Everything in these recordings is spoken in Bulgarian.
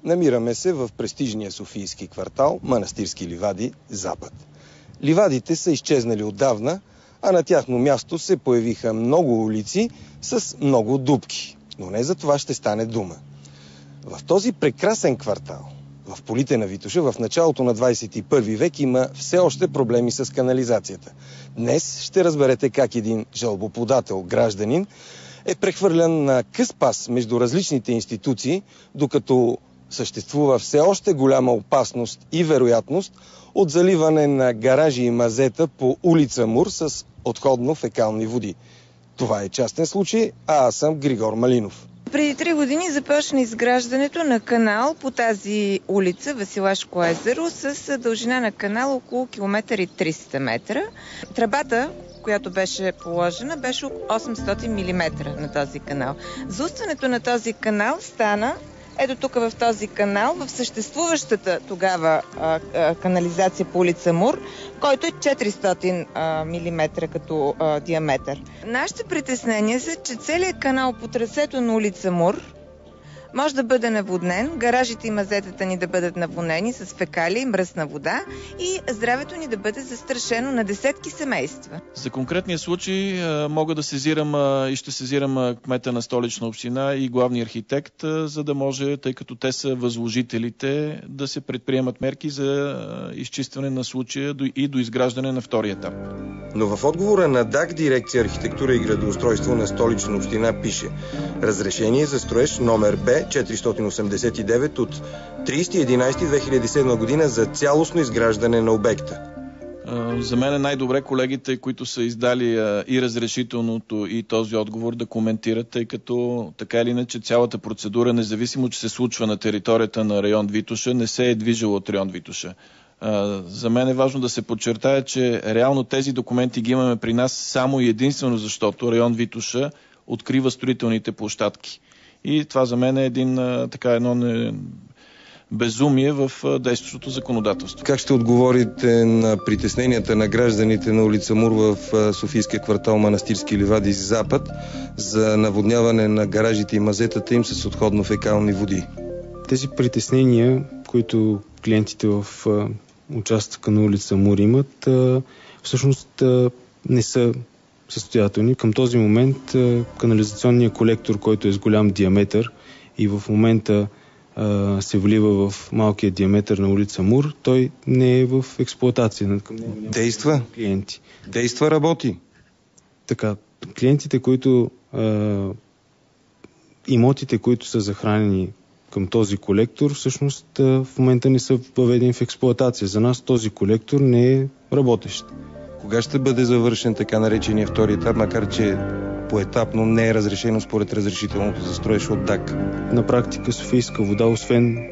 Намираме се в престижния софийски квартал Манастирски ливади, Запад. Ливадите са изчезнали отдавна, а на тяхно място се появиха много улици с много дупки. Но не за това ще стане дума. В този прекрасен квартал, в полите на Витоша, в началото на 21 век има все още проблеми с канализацията. Днес ще разберете как един жалбоподател гражданин е прехвърлян на къс пас между различните институции, докато съществува все още голяма опасност и вероятност от заливане на гаражи и мазета по улица Мур с отходно-фекални води. Това е частен случай, а аз съм Григор Малинов. Преди 3 години започна изграждането на канал по тази улица Василашко езеро с дължина на канал около 1,3 метра. Тръбата, която беше положена, беше 800 мм на този канал. Заустването на този канал стана ето тук в този канал, в съществуващата тогава канализация по улица Мур, който е 400 мм като диаметър. Нашите притеснения са, че целият канал по трасето на улица Мур може да бъде наводнен, гаражите и мазетата ни да бъдат наводнени с фекалии и мръсна вода и здравето ни да бъде застрашено на десетки семейства. За конкретния случай мога да сезирам и ще сезирам кмета на Столична община и главния архитект, за да може, тъй като те са възложителите, да се предприемат мерки за изчистване на случая и до изграждане на втория етап. Но в отговора на ДАГ, дирекция архитектура и градоустройство на Столична община, пише: разрешение за строеж номер Б 489 от 30.11.2007 година за цялостно изграждане на обекта. За мен е най-добре колегите, които са издали и разрешителното, и този отговор да коментират, тъй като така или иначе цялата процедура, независимо че се случва на територията на район Витоша, не се е движила от район Витоша. За мен е важно да се подчертая, че реално тези документи ги имаме при нас само и единствено защото район Витоша открива строителните площадки. И това за мен е едно безумие в действащото законодателство. Как ще отговорите на притесненията на гражданите на улица Мур в софийския квартал Манастирски ливади, Запад, за наводняване на гаражите и мазетата им с отходно-фекални води? Тези притеснения, които клиентите в участъка на улица Мур имат, всъщност не са състоятелни. Към този момент канализационният колектор, който е с голям диаметър и в момента се влива в малкия диаметър на улица Мур, той не е в експлоатация. Действа? Клиенти. Действа, работи. Така, клиентите, които имотите, които са захранени към този колектор, всъщност в момента не са въведени в експлоатация. За нас този колектор не е работещ. Кога ще бъде завършен така наречения втори етап, макар че поетапно не е разрешено според разрешителното за строеж от ДАГ? На практика Софийска вода, освен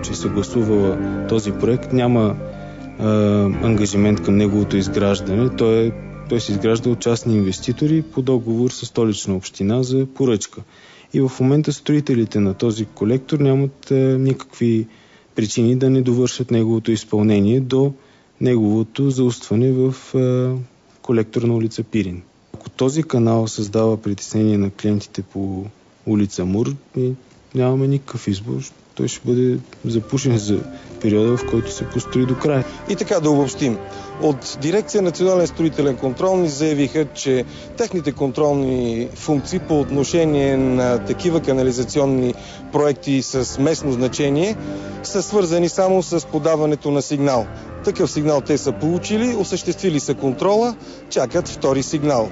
че е съгласувала този проект, няма ангажимент към неговото изграждане. Той се изгражда от частни инвеститори по договор с Столична община за поръчка. И в момента строителите на този колектор нямат никакви причини да не довършат неговото изпълнение до неговото заустване в колектор на улица Пирин. Ако този канал създава притеснение на клиентите по улица Мур, нямаме никакъв избор. Той ще бъде запушен за периода, в който се построи до края. И така да обобщим. От дирекция Национален строителен контрол ни заявиха, че техните контролни функции по отношение на такива канализационни проекти с местно значение са свързани само с подаването на сигнал. Такъв сигнал те са получили, осъществили са контрола, чакат втори сигнал.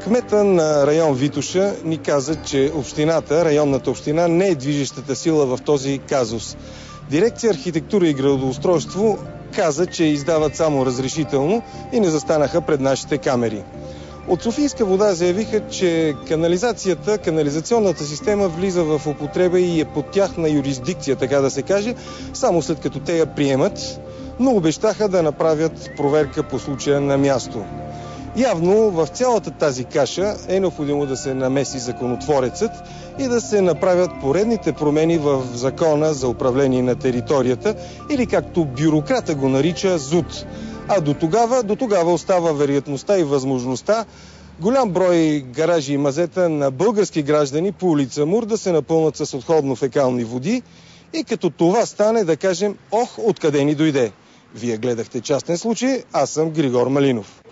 Кмета на район Витоша ни каза, че общината, районната община, не е движещата сила в този казус. Дирекция архитектура и градоустройство каза, че издават само разрешително и не застанаха пред нашите камери. От Софийска вода заявиха, че канализационната система влиза в употреба и е под тяхна юрисдикция, така да се каже, само след като те я приемат, но обещаха да направят проверка по случая на място. Явно в цялата тази каша е необходимо да се намеси законотворецът и да се направят поредните промени в закона за управление на територията или както бюрократа го нарича ЗУТ. А до тогава остава вероятността и възможността голям брой гаражи и мазета на български граждани по улица Мур да се напълнат с отходно-фекални води И като това стане, да кажем, ох, откъде ни дойде. Вие гледахте частен случай, аз съм Григор Малинов.